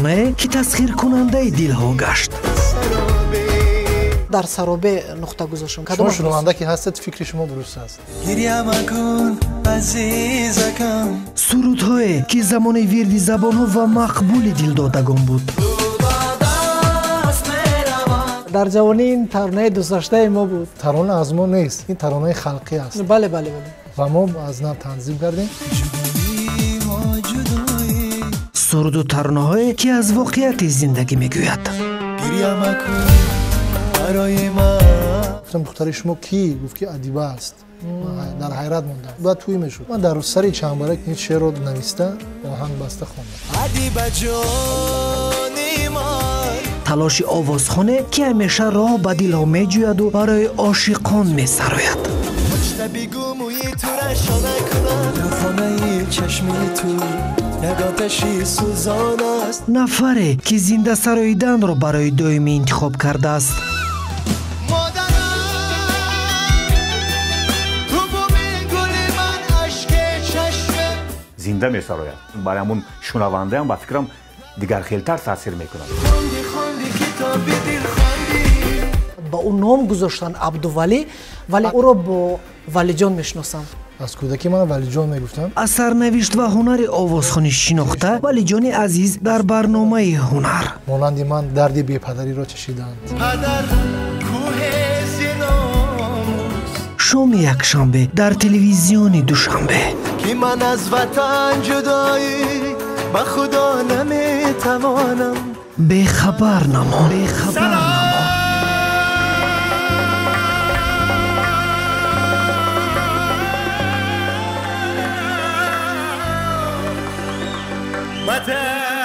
ترانه که تسخیر کننده دلها گشت. در سرابه نقطه گذاشتم. شما شنونده که هستید فکر شما درست است. سرودهایی که زمان ویردی زبانها و مقبول دلدادگان بود. در جوانی این ترانه دوست داشته ما بود. ترانه از ما نیست، این ترانه خلقی است. بله بله بله. و ما از نو تنظیم کردیم. سرود و ترانه‌هایی که از واقعیت زندگی میگوید. گفتم دختر شما کی؟ گفت که ادیبه است. در حیرت موندم. بعد توی میشد. من در سر چنبرک این شعر رو نوشته و آهنگ بسته خوندم. ادیبه جانی من. تلاش آوازخانه که همیشه راه به دلها میجوید و برای عاشقان میسراید. نفری که زنده سراییدن را برای دائمی انتخاب کرده است. زنده می سراید. برای همون شنونده هم با فکرم دیگر خیلتر تاثیر میکنه. با اون نام گذاشتن عبدولی، ولی او را با ولی جان میشناسم. از کودکی من ولی جان میگفتم. از سرنوشت و هنر آوازخوانی شناخته ولی جان عزیز در برنامه هنر. مانند من دردی بی پدری را چشیدند. شام یک شنبه در تلویزیون دوشنبه. که من از وطن جدایی با خدا نمیتوانم. به خبر نما. به خبر نما. وطن